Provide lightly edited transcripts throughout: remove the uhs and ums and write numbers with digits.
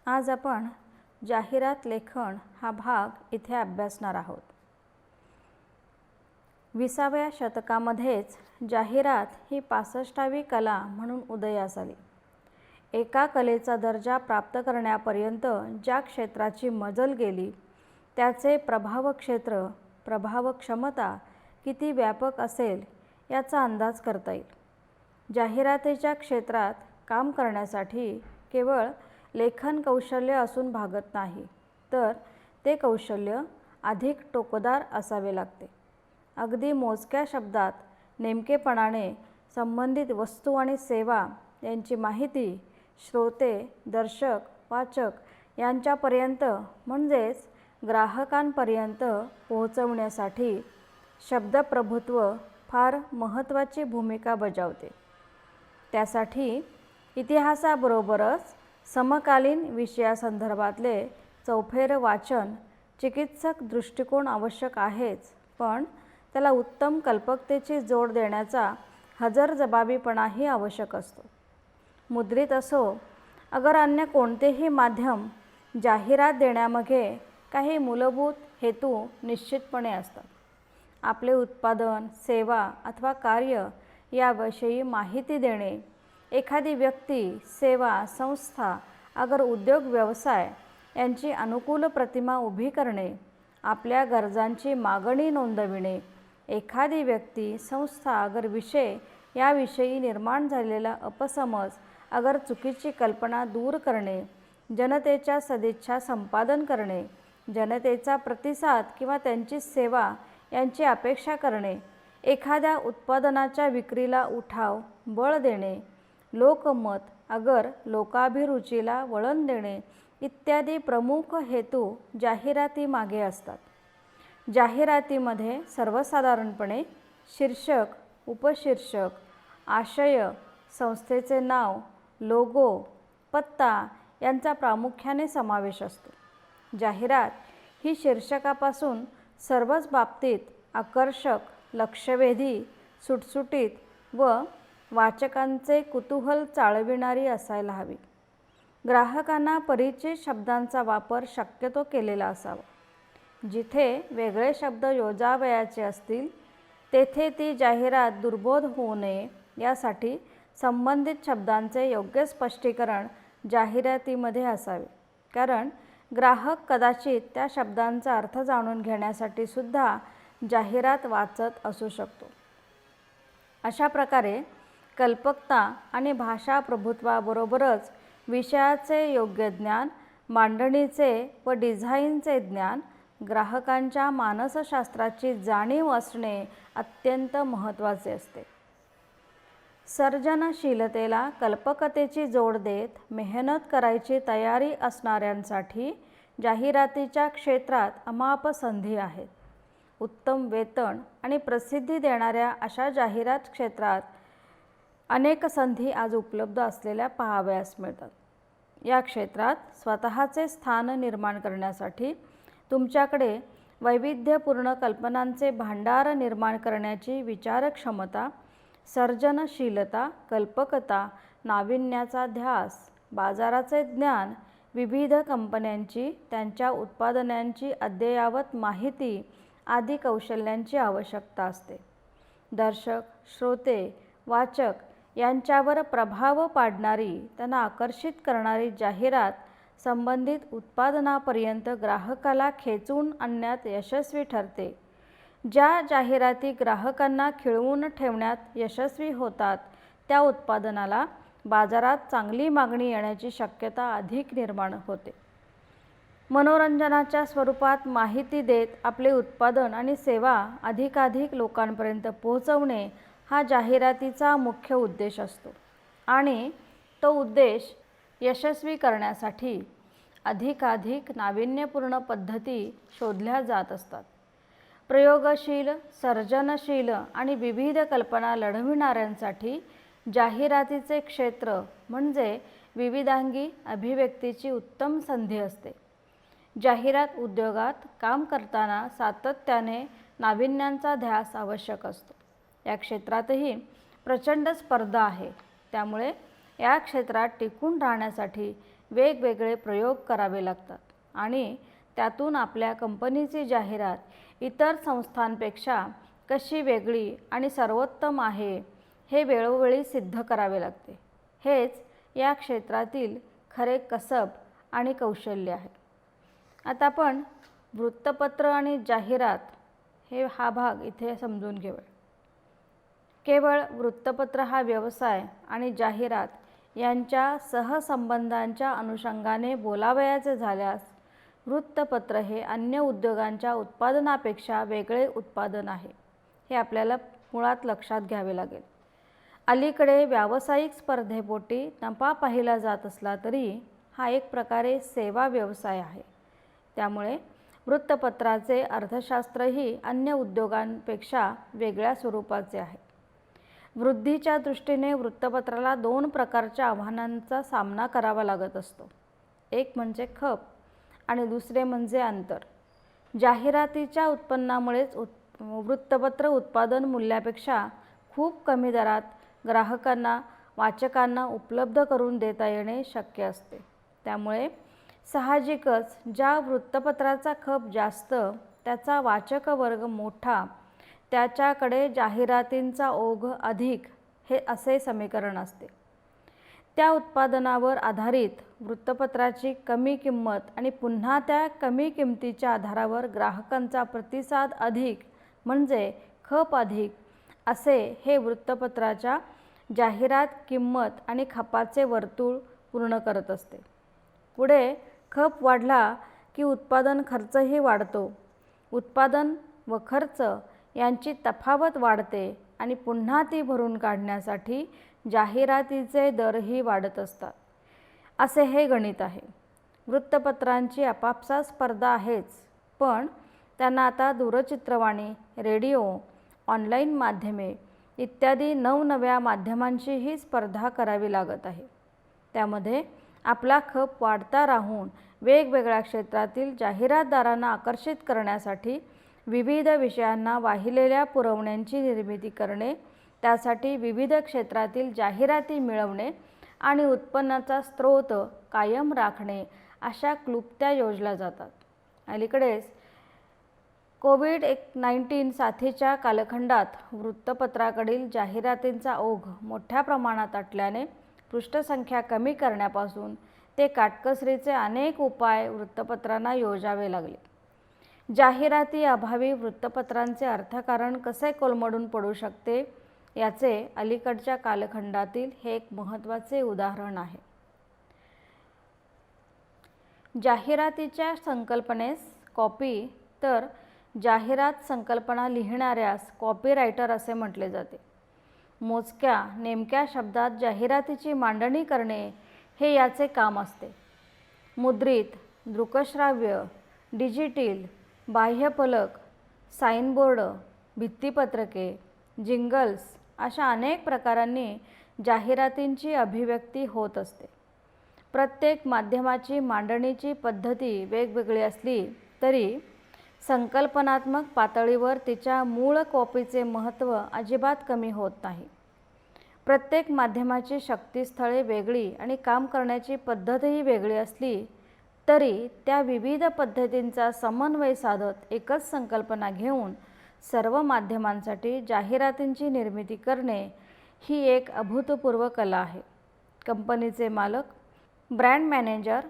आज आपण जाहिरात लेखन हा भाग इथे अभ्यासणार आहोत। 20व्या शतकामध्येच जाहिरात ही 65वी कला म्हणून उदयास आली। एका कलेचा दर्जा प्राप्त करण्यापर्यंत ज्या क्षेत्राची मजल गेली त्याचे प्रभाव क्षेत्र, प्रभाव क्षमता किती व्यापक असेल याचा अंदाज करता येईल। जाहिरातीच्या क्षेत्रात काम करण्यासाठी केवळ लेखन कौशल्य असून भागत नाही, तर ते कौशल्य अधिक टोकदार असावे लागते। अगदी मोजक्या शब्दात नेमकेपणाने संबंधित वस्तू आणि सेवा यांची माहिती श्रोते, दर्शक, वाचक यांच्यापर्यंत म्हणजेच ग्राहकांपर्यंत पोहोचवण्यासाठी शब्दप्रभुत्व फार महत्त्वाची भूमिका बजावते। त्यासाठी इतिहासाबरोबरच समकालीन विषयासंदर्भातले चौफेर वाचन, चिकित्सक दृष्टिकोन आवश्यक आहेच, पण त्याला उत्तम कल्पकतेची जोड देण्याचा हजरजबाबीपणाही आवश्यक असतो। मुद्रित असो अगर अन्य कोणतेही माध्यम, जाहिरात देण्यामागे काही मूलभूत हेतू निश्चितपणे असतात। आपले उत्पादन, सेवा अथवा कार्य याविषयी माहिती देणे, एखादी व्यक्ती, सेवा, संस्था अगर उद्योग व्यवसाय यांची अनुकूल प्रतिमा उभी करणे, आपल्या गरजांची मागणी नोंदविणे, एखादी व्यक्ती, संस्था अगर विषय याविषयी निर्माण झालेला अपसमज अगर चुकीची कल्पना दूर करणे, जनतेच्या सदिच्छा संपादन करणे, जनतेचा प्रतिसाद किंवा त्यांची सेवा यांची अपेक्षा करणे, एखाद्या उत्पादनाच्या विक्रीला उठाव, बळ देणे, लोकमत अगर लोकाभिरुचीला वळण देणे इत्यादी प्रमुख हेतू जाहिरातीमागे असतात। जाहिरातीमध्ये सर्वसाधारणपणे शीर्षक, उपशीर्षक, आशय, संस्थेचे नाव, लोगो, पत्ता यांचा प्रामुख्याने समावेश असतो। जाहिरात ही शीर्षकापासून सर्वच बाबतीत आकर्षक, लक्षवेधी, सुटसुटीत व वाचकांचे कुतूहल चाळविणारी असायला हवी। ग्राहकांना परिचित शब्दांचा वापर शक्यतो केलेला असावा। जिथे वेगळे शब्द योजावयाचे असतील तेथे ती जाहिरात दुर्बोध होऊ नये यासाठी संबंधित शब्दांचे योग्य स्पष्टीकरण जाहिरातीमध्ये असावे, कारण ग्राहक कदाचित त्या शब्दांचा अर्थ जाणून घेण्यासाठी सुद्धा जाहिरात वाचत असू शकतो। अशा प्रकारे कल्पकता आणि भाषा प्रभुत्वाबरोबरच विषयाचे योग्य ज्ञान, मांडणीचे व डिझाईनचे ज्ञान, ग्राहकांच्या मानसशास्त्राची जाणीव असणे अत्यंत महत्त्वाचे असते। सर्जनशीलतेला कल्पकतेची जोड देत मेहनत करायची तयारी असणाऱ्यांसाठी जाहिरातीच्या क्षेत्रात अमाप संधी आहेत। उत्तम वेतन आणि प्रसिद्धी देणाऱ्या अशा जाहिरात क्षेत्रात अनेक संधी आज उपलब्ध असलेल्या पाहावयास मिळतात। या क्षेत्रात स्वतःचे स्थान निर्माण करण्यासाठी तुमच्याकडे वैविध्यपूर्ण कल्पनांचे भांडार निर्माण करण्याची विचारक्षमता, सर्जनशीलता, कल्पकता, नाविन्याचा ध्यास, बाजाराचे ज्ञान, विविध कंपन्यांची, त्यांच्या उत्पादनांची अद्ययावत माहिती आदी कौशल्यांची आवश्यकता असते। दर्शक, श्रोते, वाचक यांच्यावर प्रभाव पाडणारी, त्यांना आकर्षित करणारी जाहिरात संबंधित उत्पादनापर्यंत ग्राहकाला खेचून आणण्यात यशस्वी ठरते। ज्या जाहिराती ग्राहकांना खिळवून ठेवण्यात यशस्वी होतात त्या उत्पादनाला बाजारात चांगली मागणी येण्याची शक्यता अधिक निर्माण होते। मनोरंजनाच्या स्वरूपात माहिती देत आपले उत्पादन आणि सेवा अधिकाधिक लोकांपर्यंत पोहोचवणे हा जाहिरातीचा मुख्य उद्देश असतो आणि तो उद्देश यशस्वी करण्यासाठी अधिकाधिक नाविन्यपूर्ण पद्धती शोधल्या जात असतात। प्रयोगशील, सर्जनशील आणि विविध कल्पना लढविणाऱ्यांसाठी जाहिरातीचे क्षेत्र म्हणजे विविधांगी अभिव्यक्तीची उत्तम संधी असते। जाहिरात उद्योगात काम करताना सातत्याने नाविन्यांचा ध्यास आवश्यक असतो। या क्षेत्रातही प्रचंड स्पर्धा आहे, त्यामुळे या क्षेत्रात टिकून राहण्यासाठी वेगवेगळे प्रयोग करावे लागतात आणि त्यातून आपल्या कंपनीची जाहिरात इतर संस्थांपेक्षा कशी वेगळी आणि सर्वोत्तम आहे हे वेळोवेळी सिद्ध करावे लागते. हेच या क्षेत्रातील खरे कसब आणि कौशल्य आहे. आता आपण वृत्तपत्र आणि जाहिरात हा भाग इथे समजून घेऊया. केवळ वृत्तपत्र हा व्यवसाय आणि जाहिरात यांच्या सहसंबंधांच्या अनुषंगाने बोलावयाचे झाल्यास वृत्तपत्र हे अन्य उद्योगांच्या उत्पादनापेक्षा वेगळे उत्पादन आहे, हे आपल्याला मुळात लक्षात घ्यावे लागेल. अलीकडे व्यावसायिक स्पर्धेपोटी नफा पाहिला जात असला तरी हा एक प्रकारे सेवा व्यवसाय आहे. त्यामुळे वृत्तपत्राचे अर्थशास्त्रही अन्य उद्योगांपेक्षा वेगळ्या स्वरूपाचे आहे. वृद्धीच्या दृष्टीने वृत्तपत्राला 2 प्रकारच्या आव्हानांचा सामना करावा लागत असतो. एक म्हणजे खप आणि दुसरे म्हणजे अंतर. जाहिरातीच्या उत्पन्नामुळेच वृत्तपत्र उत्पादन मूल्यापेक्षा खूप कमी दरात ग्राहकांना वाचकांना उपलब्ध करून देता येणे शक्य असते. त्यामुळे साहजिकच ज्या वृत्तपत्राचा खप जास्त, त्याचा वाचक वर्ग मोठा, त्याच्याकडे जाहिरातींचा ओघ अधिक, हे असे समीकरण असते. त्या उत्पादनावर आधारित वृत्तपत्राची कमी किंमत आणि पुन्हा त्या कमी किमतीच्या आधारावर ग्राहकांचा प्रतिसाद अधिक म्हणजे खप अधिक, असे हे वृत्तपत्राच्या जाहिरात किंमत आणि खपाचे वर्तुळ पूर्ण करत असते. पुढे खप वाढला की उत्पादन खर्चही वाढतो. उत्पादन व खर्च यांची तफावत वाढते आणि पुन्हा ती भरून काढण्यासाठी जाहिरातीचे दरही वाढत असतात. असे हे गणित आहे. वृत्तपत्रांची आपापसात स्पर्धा आहेच, पण त्यांना आता दूरचित्रवाणी, रेडिओ, ऑनलाईन माध्यमे इत्यादी नवनव्या माध्यमांशीही स्पर्धा करावी लागत आहे. त्यामध्ये आपला खप वाढता राहून वेगवेगळ्या क्षेत्रातील जाहिरातदारांना आकर्षित करण्यासाठी विविध विषयांना वाहिलेल्या पुरवण्यांची निर्मिती करणे, त्यासाठी विविध क्षेत्रातील जाहिराती मिळवणे आणि उत्पन्नाचा स्रोत कायम राखणे अशा क्लुप्त्या योजल्या जातात. अलीकडेच कोविड-19 साथीच्या कालखंडात वृत्तपत्राकडील जाहिरातींचा ओघ मोठ्या प्रमाणात आटल्याने पृष्ठसंख्या कमी करण्यापासून ते काटकसरीचे अनेक उपाय वृत्तपत्रांना योजावे लागले. जाहिराती अभावी वृत्तपत्रांचे अर्थकारण कसे कोलमडून पडू शकते याचे अलीकडच्या कालखंडातील हे एक महत्त्वाचे उदाहरण आहे. जाहिरातीच्या संकल्पनेस कॉपी तर जाहिरात संकल्पना लिहिणाऱ्यास कॉपीरायटर असे म्हटले जाते. मोजक्या नेमक्या शब्दात जाहिरातीची मांडणी करणे हे याचे काम असते. मुद्रित, दृकश्राव्य, डिजिटल, बाह्यफलक, साईनबोर्ड, भित्तिपत्रके, जिंगल्स अशा अनेक प्रकारांनी जाहिरातींची अभिव्यक्ती होत असते. प्रत्येक माध्यमाची मांडणीची पद्धती वेगवेगळी असली तरी संकल्पनात्मक पातळीवर तिच्या मूळ कॉपीचे महत्त्व अजिबात कमी होत नाही. प्रत्येक माध्यमाची शक्तिस्थळे वेगळी आणि काम करण्याची पद्धतही वेगळी असली तरी त्या विविध पद्धतींचा समन्वय साधत एकच संकल्पना घेऊन सर्व माध्यमांसाठी जाहिरातींची निर्मिती करणे ही एक अभूतपूर्व कला आहे. कंपनीचे मालक, brand manager,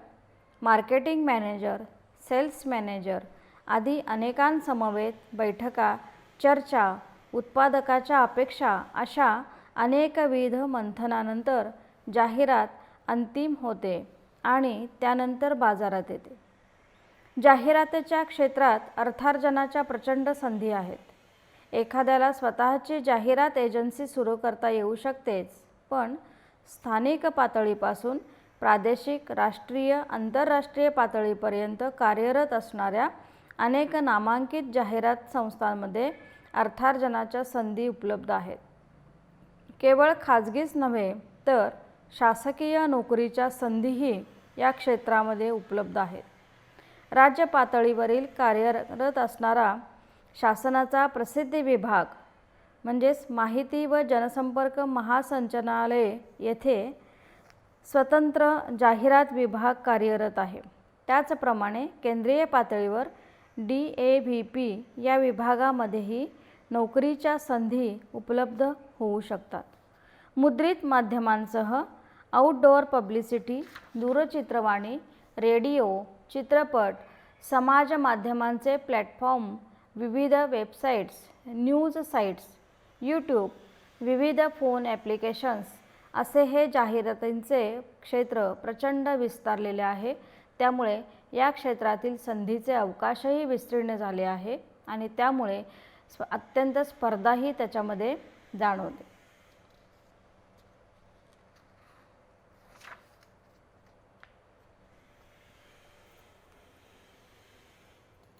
marketing manager, sales manager आदी अनेकांसमवेत बैठका, चर्चा, उत्पादकाच्या अपेक्षा अशा अनेकविध मंथनानंतर जाहिरात अंतिम होते आणि त्यानंतर बाजारात येते. जाहिरातीच्या क्षेत्रात अर्थार्जनाच्या प्रचंड संधी आहेत. एखाद्याला स्वतःची जाहिरात एजन्सी सुरू करता येऊ शकतेच, पण स्थानिक पातळीपासून प्रादेशिक, राष्ट्रीय, आंतरराष्ट्रीय पातळीपर्यंत कार्यरत असणाऱ्या अनेक नामांकित जाहिरात संस्थांमध्ये अर्थार्जनाच्या संधी उपलब्ध आहेत. केवळ खाजगीच नव्हे तर शासकीय नोकरीच्या संधीही या क्षेत्रामध्ये उपलब्ध आहेत. राज्य पातळीवरील कार्यरत असणारा शासनाचा प्रसिद्धी विभाग म्हणजेच माहिती व जनसंपर्क महासंचालनालय येथे स्वतंत्र जाहिरात विभाग कार्यरत आहे। त्याचप्रमाणे केंद्रीय पातळीवर DAVP या विभागामध्येही नोकरीच्या संधी उपलब्ध होऊ शकतात। मुद्रित माध्यमांसह आउटडोअर पब्लिसिटी, दूरचित्रवाणी, रेडिओ, चित्रपट, समाज माध्यमांचे प्लॅटफॉर्म, विविध वेबसाईट्स, न्यूज साइट्स, यूट्यूब, विविध फोन ॲप्लिकेशन्स असे हे जाहिरातींचे क्षेत्र प्रचंड विस्तारलेले आहे। त्यामुळे या क्षेत्रातील संधीचे अवकाशही विस्तीर्ण झाले आहे आणि त्यामुळे अत्यंत स्पर्धाही त्याच्यामध्ये जाणवते।